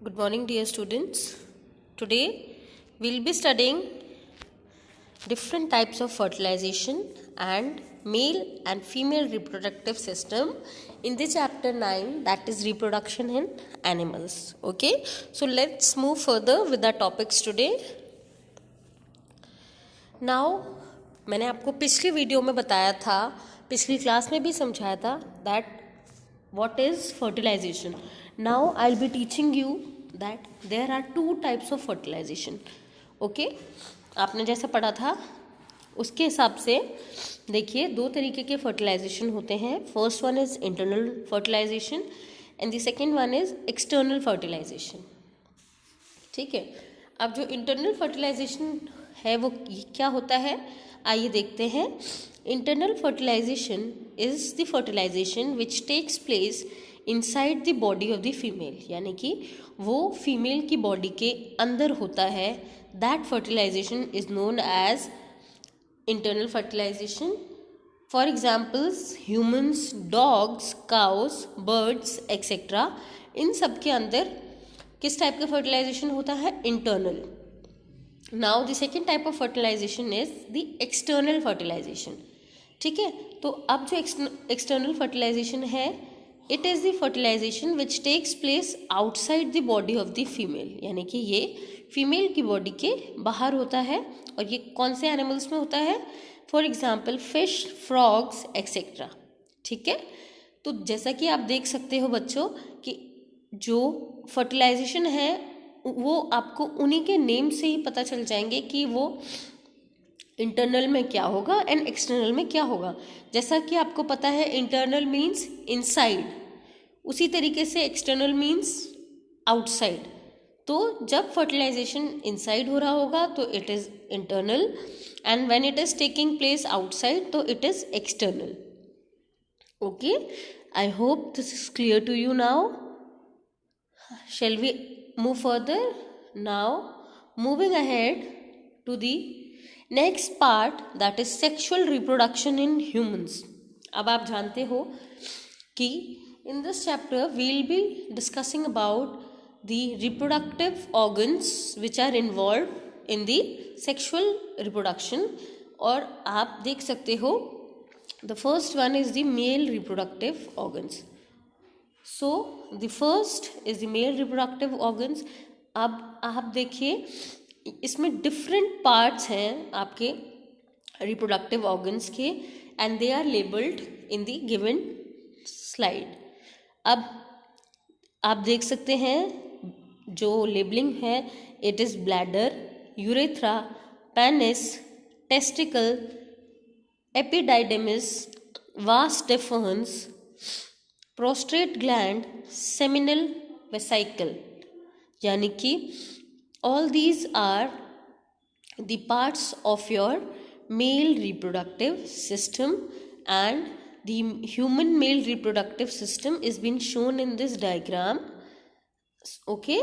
Good morning, dear students. Today we'll be studying different types of fertilization and male and female reproductive system in the chapter 9, that is reproduction in animals. Okay, so let's move further with the topics today. Now मैंने आपको पिछली video में बताया था, पिछली class में भी समझाया था that what is fertilization. Now I'll be teaching you that there are two types of fertilization. Okay, आपने जैसा पढ़ा था उसके हिसाब से देखिए दो तरीके के फर्टिलाइजेशन होते हैं. First one is internal fertilisation and the second one is external fertilisation. ठीक है, अब जो इंटरनल फर्टिलाइजेशन है वो क्या होता है, आइए देखते हैं. Internal fertilisation is the fertilisation which takes place inside the body of the female, यानी कि वो फीमेल की बॉडी के अंदर होता है. That fertilisation is known as internal fertilisation. For examples humans, dogs, cows, birds etcetera, इन सब के अंदर किस टाइप का फर्टिलाइजेशन होता है, internal. Now the second type of fertilisation is the external fertilisation. ठीक है, तो अब जो एक्सटर्नल फर्टिलाइजेशन है, it is the fertilisation which takes place outside the body of the female, यानी कि ये फीमेल की बॉडी के बाहर होता है. और ये कौन से एनिमल्स में होता है, for example fish, frogs etcetera. ठीक है, तो जैसा कि आप देख सकते हो बच्चों कि जो फर्टिलाइजेशन है वो आपको उन्हीं के नेम से ही पता चल जाएंगे कि वो इंटरनल में क्या होगा एंड एक्सटर्नल में क्या होगा. जैसा कि आपको पता है इंटरनल मीन्स इनसाइड, उसी तरीके से एक्सटर्नल मीन्स आउटसाइड. तो जब फर्टिलाइजेशन इनसाइड हो रहा होगा तो it is internal and when it is taking place outside तो it is external. Okay, I hope this is clear to you. Now shall we move further? Now moving ahead to the next part, that is sexual reproduction in humans. अब आप जानते हो कि in this chapter we will be discussing about the reproductive organs which are involved in the sexual reproduction. और आप देख सकते हो the first one is the male reproductive organs. So the first is the male reproductive organs. अब आप देखिए इसमें different parts हैं आपके रिप्रोडक्टिव ऑर्गन्स के and they are labelled in the given slide. अब आप देख सकते हैं जो लेबलिंग है, it is bladder, urethra, penis, testicle, epididymis, vas deferens, prostate gland, seminal vesicle. यानी कि all these are the parts of your male reproductive system and the human male reproductive system is been shown in this diagram. Okay,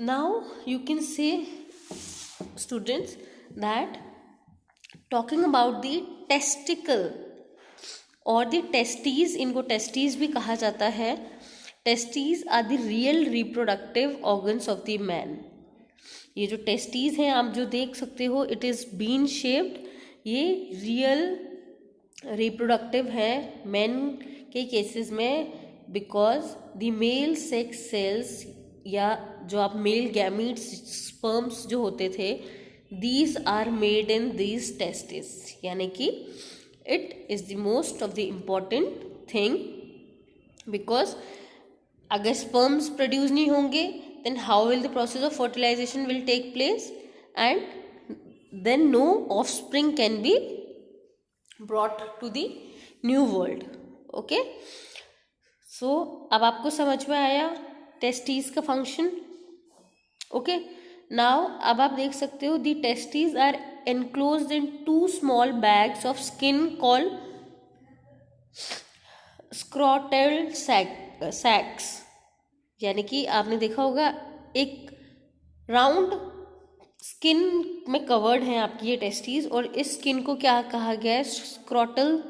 now you can say students that talking about the testicle और the testes, इनको testes भी कहा जाता है. Testes are the real reproductive organs of the man. ये जो testes हैं आप जो देख सकते हो, इट इज़ बीन शेप्ड, ये रियल रिप्रोडक्टिव है मैन के केसेस में, because the male sex cells या जो आप मेल गैमीट्स, स्पर्म्स जो होते थे, these are made in these testis. यानी कि it is the most of the important thing, because अगर sperms produce नहीं होंगे then how will the process of fertilization will take place and then no offspring can be brought to the new world. okay, so अब आपको समझ में आया testes का function. Okay, now अब आप देख सकते हो the testes are enclosed in two small bags of skin called scrotal sacs. यानी कि आपने देखा होगा एक राउंड स्किन में कवर्ड हैं आपकी ये टेस्टीज, और इस स्किन को क्या कहा गया है, स्क्रोटल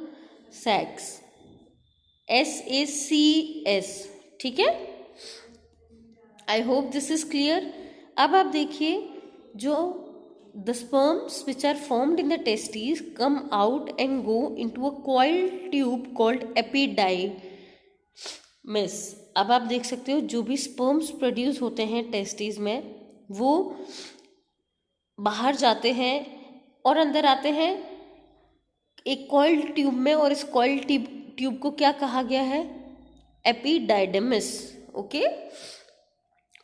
सैक्स, SACS. ठीक है, I hope this is clear. अब आप देखिए, जो the sperms which are formed in the testis come out and go into a coiled tube called epididymis. अब आप देख सकते हो, जो भी स्पर्म्स प्रोड्यूस होते हैं टेस्टिस में, वो बाहर जाते हैं और अंदर आते हैं एक कॉइल्ड ट्यूब में, और इस कॉइल्ड ट्यूब को क्या कहा गया है? Epididymis. Okay,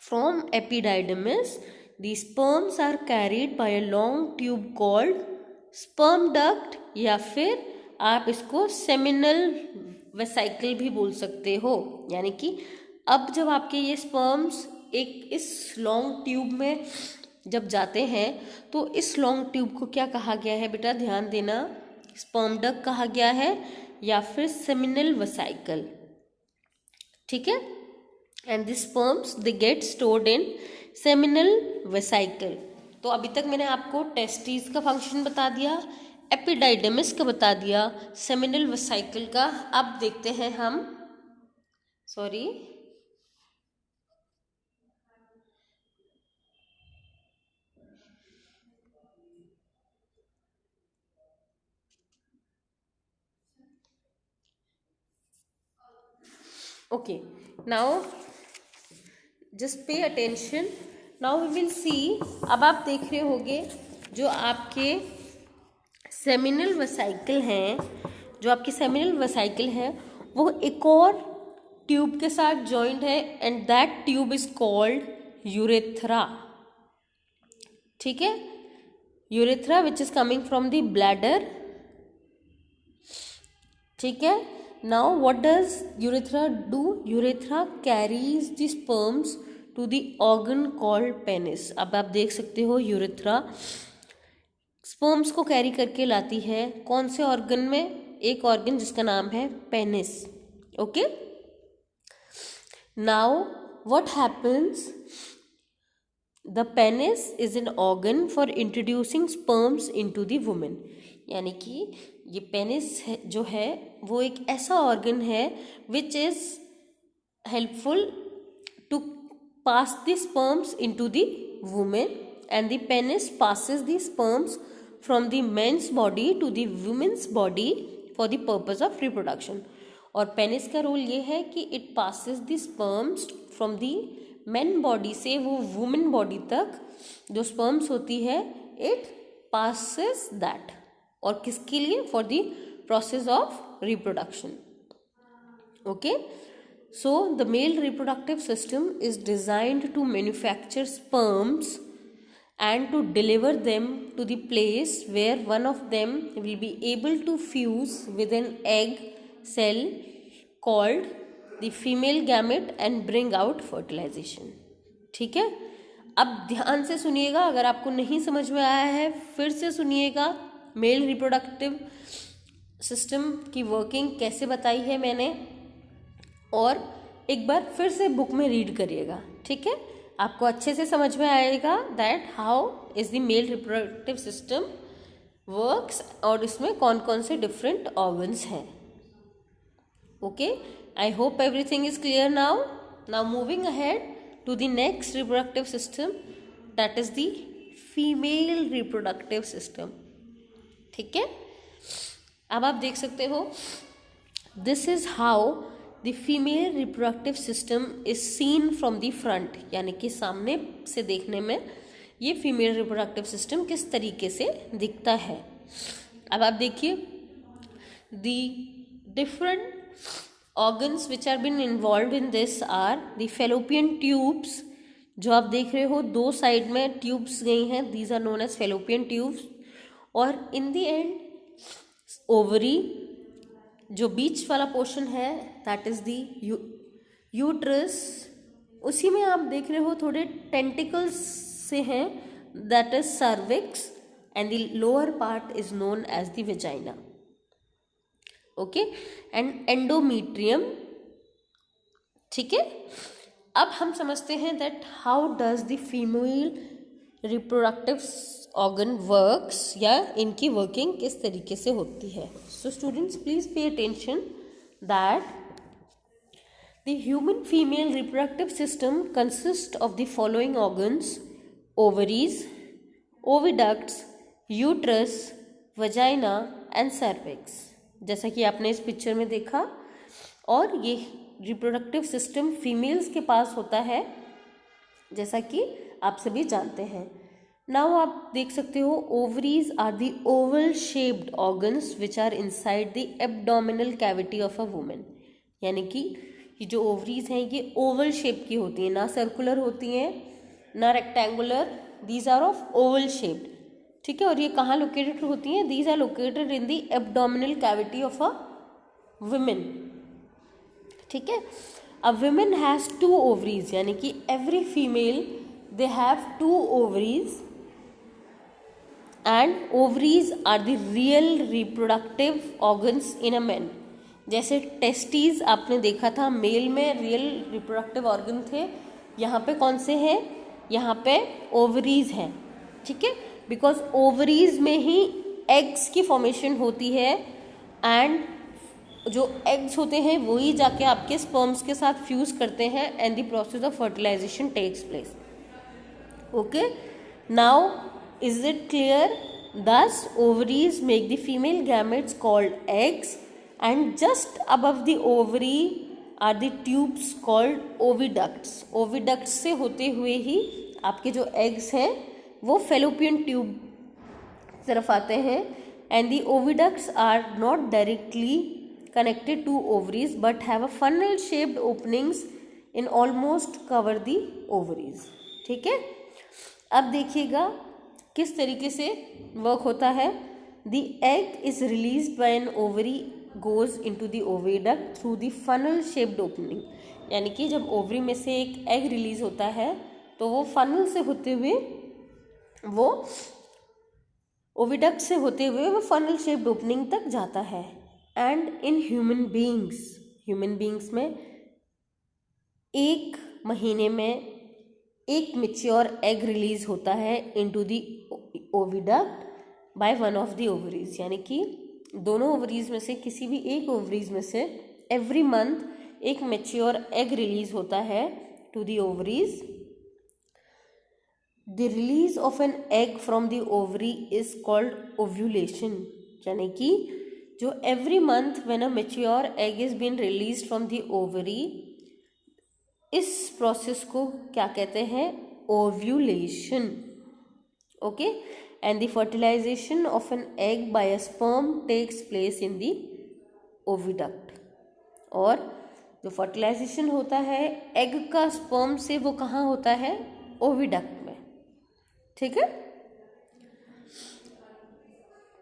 from epididymis the sperms are carried by a long tube called sperm duct, या फिर आप इसको सेमिनल वेसाइकल भी बोल सकते हो। यानी कि अब जब आपके ये स्पर्म्स एक इस लॉन्ग ट्यूब में जब जाते हैं, तो इस लॉन्ग ट्यूब को क्या कहा गया है बेटा? ध्यान देना, स्पर्म डक्ट कहा गया है या फिर सेमिनल वेसाइकल। ठीक है, and the sperms they get stored in seminal vesicle. तो अभी तक मैंने आपको टेस्टिस का फंक्शन बता दिया, एपिडाइडमिस का बता दिया, सेमिनल वेसाइकल का। अब देखते हैं हम, sorry, okay, now just pay attention, now we will see. अब आप देख रहे होंगे, जो आपके सेमिनल वेसाइकल हैं, जो आपकी सेमिनल वेसाइकल है, वो एक और ट्यूब के साथ जॉइंट है, and that tube is called urethra. ठीक है, urethra which is coming from the bladder. ठीक है, now what does urethra do? Urethra carries the sperms to the organ called penis. अब आप देख सकते हो, यूरेथ्रा स्पर्म्स को कैरी करके लाती है कौन से ऑर्गन में? एक ऑर्गन जिसका नाम है penis. Okay, now what happens? The penis is an organ for introducing sperms into the women. यानी कि ये पेनिस जो है वो एक ऐसा ऑर्गन है which is helpful to pass the sperms into the women, and the penis passes the sperms from the men's body to the women's body for the purpose of reproduction। और penis का role ये है कि it passes the sperms from the men body से वो women body तक जो sperms होती है, इट passes that, और किसके लिए? For the process of reproduction. Okay, so the male reproductive system is designed to manufacture sperms and to deliver them to the place where one of them will be able to fuse with an egg cell called the female gamete and bring out fertilization। ठीक है, अब ध्यान से सुनिएगा, अगर आपको नहीं समझ में आया है फिर से सुनिएगा। मेल रिप्रोडक्टिव सिस्टम की वर्किंग कैसे बताई है मैंने, और एक बार फिर से बुक में रीड करिएगा। ठीक है, आपको अच्छे से समझ में आएगा that how is the male reproductive system works, और इसमें कौन कौन से डिफरेंट ऑर्गन्स हैं। Okay, I hope everything is clear now. Now moving ahead to the next reproductive system, that is the female reproductive system. ठीक है, अब आप देख सकते हो, this is how the female reproductive system is seen from the front. यानी कि सामने से देखने में ये फीमेल रिप्रोडक्टिव सिस्टम किस तरीके से दिखता है। अब आप देखिए, the different organs which are been involve in this are the fallopian tubes. जो आप देख रहे हो, दो साइड में ट्यूब्स गई हैं, these are known as fallopian tubes. और इन द एंड ओवरी, जो बीच वाला पोर्शन है, दैट इज द यूट्रस। उसी में आप देख रहे हो थोड़े टेंटिकल्स से हैं, that is cervix, and the lower part is known as the vagina. Okay, and endometrium. ठीक है, अब हम समझते हैं that how does the female reproductive organ works, या इनकी वर्किंग किस तरीके से होती है। So students please pay attention that The human female reproductive system consists of the following organs: ovaries, oviducts, uterus, vagina and cervix. जैसा कि आपने इस पिक्चर में देखा, और ये रिप्रोडक्टिव सिस्टम फीमेल्स के पास होता है, जैसा कि आप सभी जानते हैं. नाउ आप देख सकते हो, ovaries are the oval shaped organs which are inside the abdominal cavity of a women. यानी कि ये जो ओवरीज हैं ये ओवल शेप की होती हैं, ना सर्कुलर होती हैं ना rectangular. These are of oval shaped. ठीक है, और ये कहाँ लोकेटेड होती हैं? These are located in the abdominal cavity of a women. ठीक है, अ वुमेन हैज़ 2 ओवरीज, यानी कि every female they have 2 ovaries, and ovaries are the real reproductive organs in a man. जैसे टेस्टीज आपने देखा था, मेल में real reproductive organ थे, यहाँ पे कौन से हैं? यहाँ पे ओवरीज हैं. ठीक है, बिकॉज ओवरीज में ही एग्स की फॉर्मेशन होती है, एंड जो एग्स होते हैं वही जाके आपके स्पर्म्स के साथ फ्यूज करते हैं, and the process of fertilisation takes place. Okay, now is it clear? Thus ovaries make the female gametes called eggs, and just above the ovary are the tubes called oviducts. oviducts से होते हुए ही आपके जो eggs हैं वो fallopian tube तरफ आते हैं, and the oviducts are not directly connected to ovaries but have a funnel shaped openings in almost cover the ovaries. ठीक है, अब देखिएगा किस तरीके से वर्क होता है. The egg is released by an ovary goes into the oviduct through the funnel shaped opening. यानी कि जब ओवरी में से एक एग रिलीज होता है तो वो फनल से होते हुए, वो ओविडक्ट से होते हुए वो फनल शेप्ड ओपनिंग तक जाता है. एंड इन ह्यूमन बींग्स में 1 महीने में एक मेच्योर एग रिलीज होता है into the oviduct by one of the ovaries. यानी कि दोनों ओवरीज में से किसी भी एक ओवरीज में से एवरी मंथ एक मेच्योर एग रिलीज होता है to the ovaries. The release of an egg from the ovary is called ovulation. यानी कि जो every month when a mature egg is been release from the ovary, इस process को क्या कहते हैं? Ovulation. Okay, and the fertilization of an egg by a sperm takes place in the oviduct. और जो फर्टिलाइजेशन होता है एग का स्पर्म से, वो कहाँ होता है? ओविडक्ट में. ठीक है,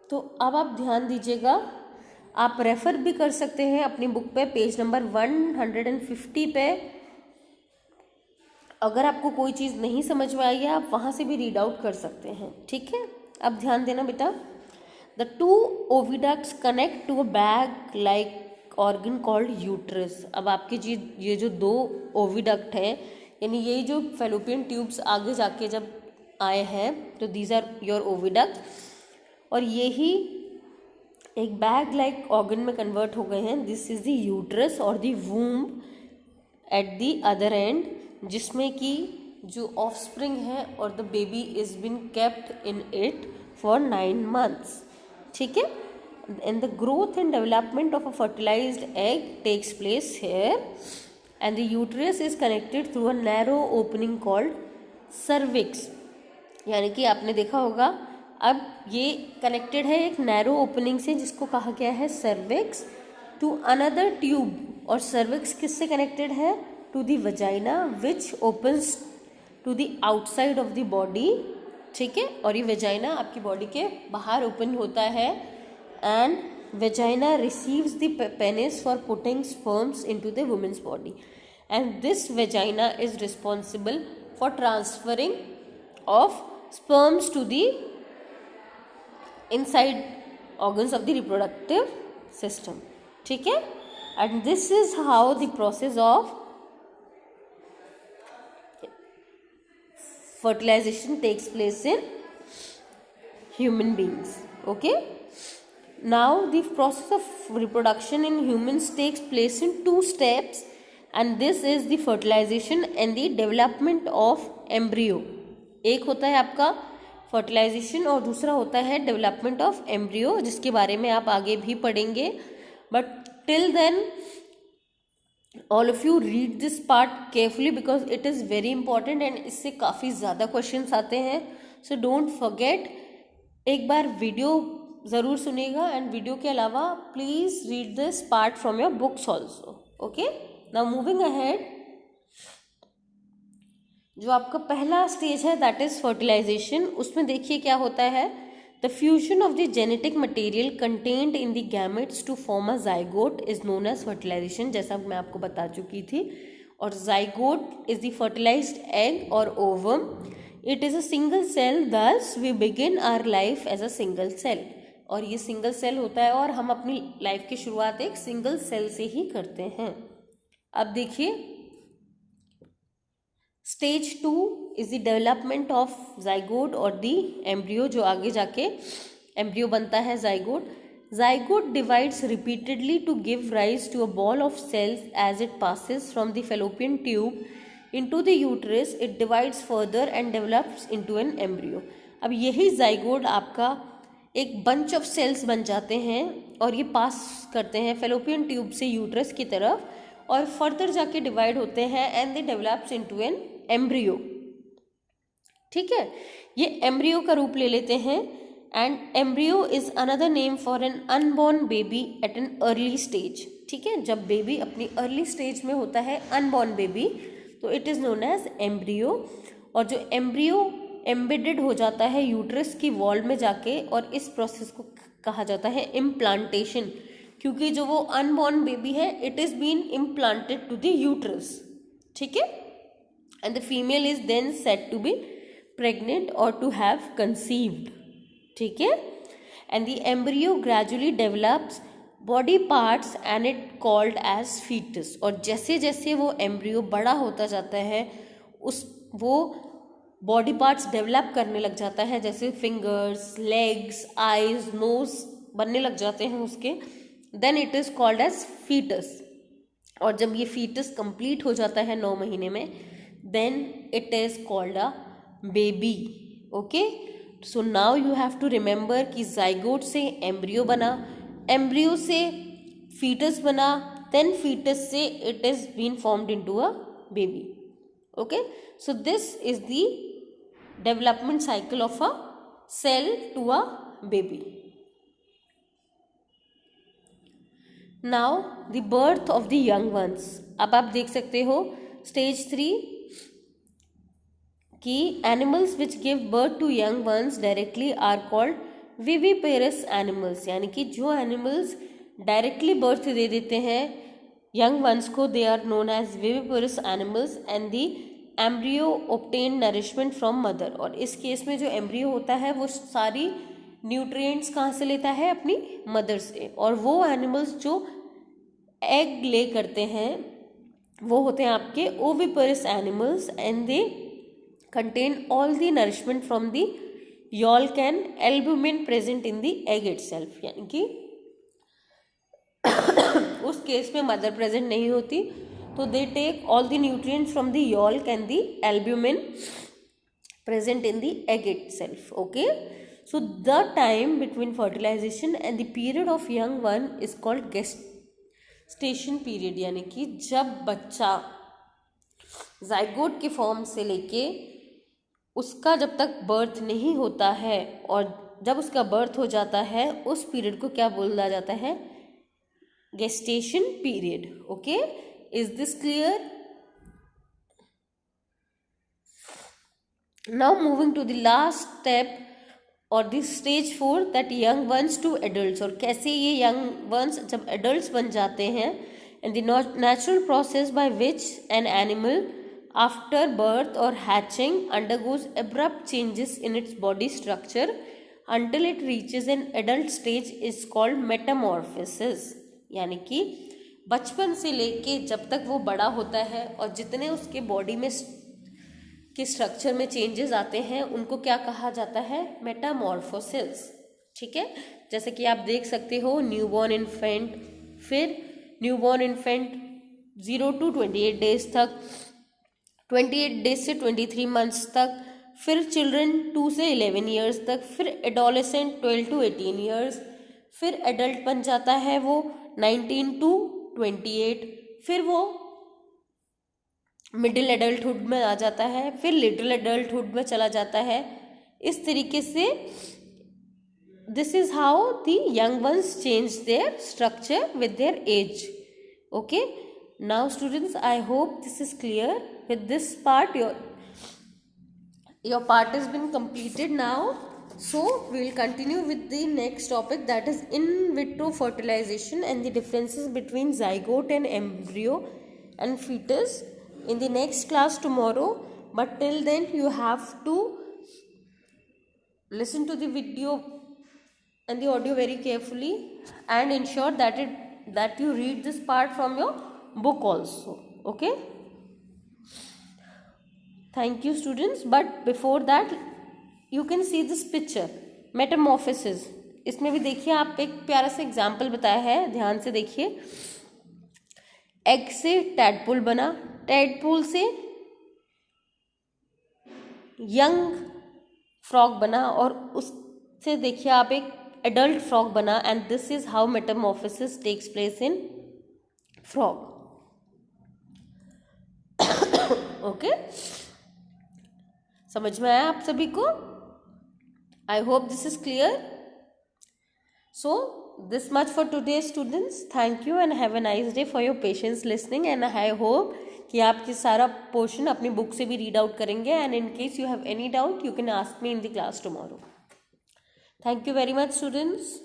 तो अब आप ध्यान दीजिएगा, आप रेफर भी कर सकते हैं अपनी बुक पे, पेज नंबर 150 पे. अगर आपको कोई चीज़ नहीं समझ में आई है आप वहाँ से भी रीड आउट कर सकते हैं. ठीक है, अब ध्यान देना बेटा. The 2 oviducts connect to a bag like organ called uterus. अब आपके ये जो 2 ओविडक्ट हैं, यानी यही जो फेलोपियन ट्यूब्स आगे जाके जब आए हैं, तो दीज आर योर ओविडक्ट, और यही एक बैग लाइक ऑर्गन में कन्वर्ट हो गए हैं. दिस इज द यूट्रस और the womb at the other end, जिसमें कि जो ऑफस्प्रिंग है और the baby is been kept in it for 9 months. ठीक है, and the growth and development of a fertilized egg takes place here, and the uterus is connected through a narrow opening called cervix. यानी कि आपने देखा होगा, अब ये connected है एक नैरो ओपनिंग से जिसको कहा गया है सर्विक्स, टू अनदर ट्यूब. और सर्विक्स किससे कनेक्टेड है? To the vagina which opens to the outside of the body. ठीक है, और ये वजाइना आपकी बॉडी के बाहर ओपन होता है, and vagina receives the penis for putting sperms into the women's body, and this vagina is responsible for transferring of sperms to the inside organs of the reproductive system. ठीक है, and this is how the process of fertilization takes place in human beings. Okay, now the process of reproduction in humans takes place in 2 steps. And this is the fertilization and the development of embryo. एक होता है आपका fertilisation और दूसरा होता है development of embryo, जिसके बारे में आप आगे भी पढ़ेंगे। But till then all of you read this part carefully because it is very important and इससे काफ़ी ज़्यादा क्वेश्चंस आते हैं। सो डोंट फॉरगेट, एक बार वीडियो ज़रूर सुनिएगा एंड वीडियो के अलावा please read this part from your books also. Okay, now moving ahead, जो आपका पहला स्टेज है दैट इज फर्टिलाइजेशन। उसमें देखिए क्या होता है, the fusion of the genetic material contained in the gametes to form a zygote is known as fertilisation, जैसा मैं आपको बता चुकी थी। और zygote is the fertilised egg और ovum. It is a single cell, thus we begin our life as a single cell. और ये सिंगल सेल होता है और हम अपनी लाइफ की शुरुआत एक सिंगल सेल से ही करते हैं। अब देखिए, stage 2 is the development of zygote और दी एम्ब्रियो, जो आगे जाके एम्ब्रियो बनता है zygote. Zygote divides repeatedly to give rise to a ball of cells as it passes from the fallopian tube into the uterus. It divides further and develops into an embryo. अब यही zygote आपका एक bunch of sales बन जाते हैं और ये पास करते हैं फेलोपियन ट्यूब से यूट्रस की तरफ और फर्दर जाके डिवाइड होते हैं and they develops into an embryo. ठीक है, ये एम्ब्रियो का रूप ले लेते हैं and embryo is another name for an unborn baby at an early stage. ठीक है, जब बेबी अपनी अर्ली स्टेज में होता है, अनबॉर्न बेबी, तो it is known as embryo. और जो एम्ब्रियो एम्बेडेड हो जाता है यूट्रस की वॉल में जाके, और इस प्रोसेस को कहा जाता है इम्प्लांटेशन, क्योंकि जो वो अनबॉर्न बेबी है it is been implanted to the uterus. ठीक है, and the female is then said to be pregnant और टू हैव कंसीव्ड। ठीक है, and the embryo gradually develops body parts and it called as fetus. और जैसे जैसे वो embryo बड़ा होता जाता है वो बॉडी पार्ट्स डेवलप करने लग जाता है, जैसे फिंगर्स, लेग्स, आईज, नोज बनने लग जाते हैं उसके, then it is called as fetus. और जब ये फीटस कंप्लीट हो जाता है 9 महीने में, then it is called a baby. Okay, so now you have to remember कि जाइगोट से एम्ब्रियो बना, एम्ब्रियो से फीटस बना, देन फीटस से it is been formed into a baby. Okay, so this is the development cycle of a cell to a baby. Now the birth of the young ones. अब आप देख सकते हो stage 3 कि animals which give birth to young ones directly are called viviparous animals, यानी कि जो animals directly birth दे देते हैं young ones को, they are known as viviparous animals and the embryo obtain nourishment from mother. और इस case में जो एम्ब्रियो होता है वो सारी न्यूट्रिएंट्स कहाँ से लेता है, अपनी मदर से। और वो एनिमल्स जो एग ले करते हैं वो होते हैं आपके oviparous animals and they contain all the nourishment from the yolk and albumin present in the egg itself. यानी कि उस केस में मदर प्रेजेंट नहीं होती, तो they take all the nutrients from the yolk and the albumin present in the egg itself. Okay, so the time between fertilization and the period of young one is called gestation period, यानी कि जब बच्चा zygote के form से लेके उसका जब तक बर्थ नहीं होता है और जब उसका बर्थ हो जाता है, उस पीरियड को क्या बोला जाता है, gestation period. Okay, is this clear? Now moving to the last step और the stage 4 that young ones to adults, और कैसे ये young ones जब adults बन जाते हैं, and the natural process by which an animal after birth or hatching undergoes abrupt changes in its body structure until it reaches an adult stage is called metamorphosis। यानी कि बचपन से लेके जब तक वो बड़ा होता है और जितने उसके बॉडी में के स्ट्रक्चर में चेंजेस आते हैं उनको क्या कहा जाता है, मेटामॉर्फोसिस। ठीक है, जैसे कि आप देख सकते हो न्यूबॉर्न इन्फेंट, फिर न्यूबॉर्न इन्फेंट 0 to 28 डेज तक, 28 डेज से 23 मंथ्स तक, फिर चिल्ड्रन 2 से 11 ईयर्स तक, फिर एडोलेसेंट 12 टू 18 ईयर्स, फिर एडल्ट बन जाता है वो 19 टू 28, फिर वो मिडिल एडल्टहुड में आ जाता है, फिर लिटिल एडल्टहुड में चला जाता है। इस तरीके से this is how the young ones change their structure with their age. Okay, now students, I hope this is clear. With this part your part has been completed now, so we will continue with the next topic, that is in vitro fertilization and the differences between zygote and embryo and fetus in the next class tomorrow. But till then you have to listen to the video and the audio very carefully and ensure that you read this part from your book also. Okay, thank you students. But before that you can see this picture, metamorphosis. इसमें भी देखिए, आप एक प्यारा सा example बताया है, ध्यान से देखिए. एग से टैडपोल बना, टैडपोल से यंग फ्रॉग बना, और उससे देखिए आप एक एडल्ट फ्रॉग बना. And this is how metamorphosis takes place in frog. Okay, समझ में आया आप सभी को? I hope this is clear. So this much for today students. Thank you and have a nice day for your patience listening. And I hope कि आप ये सारा पोर्शन अपनी बुक से भी रीड आउट करेंगे. And in case you have any doubt, you can ask me in the class tomorrow. Thank you very much students.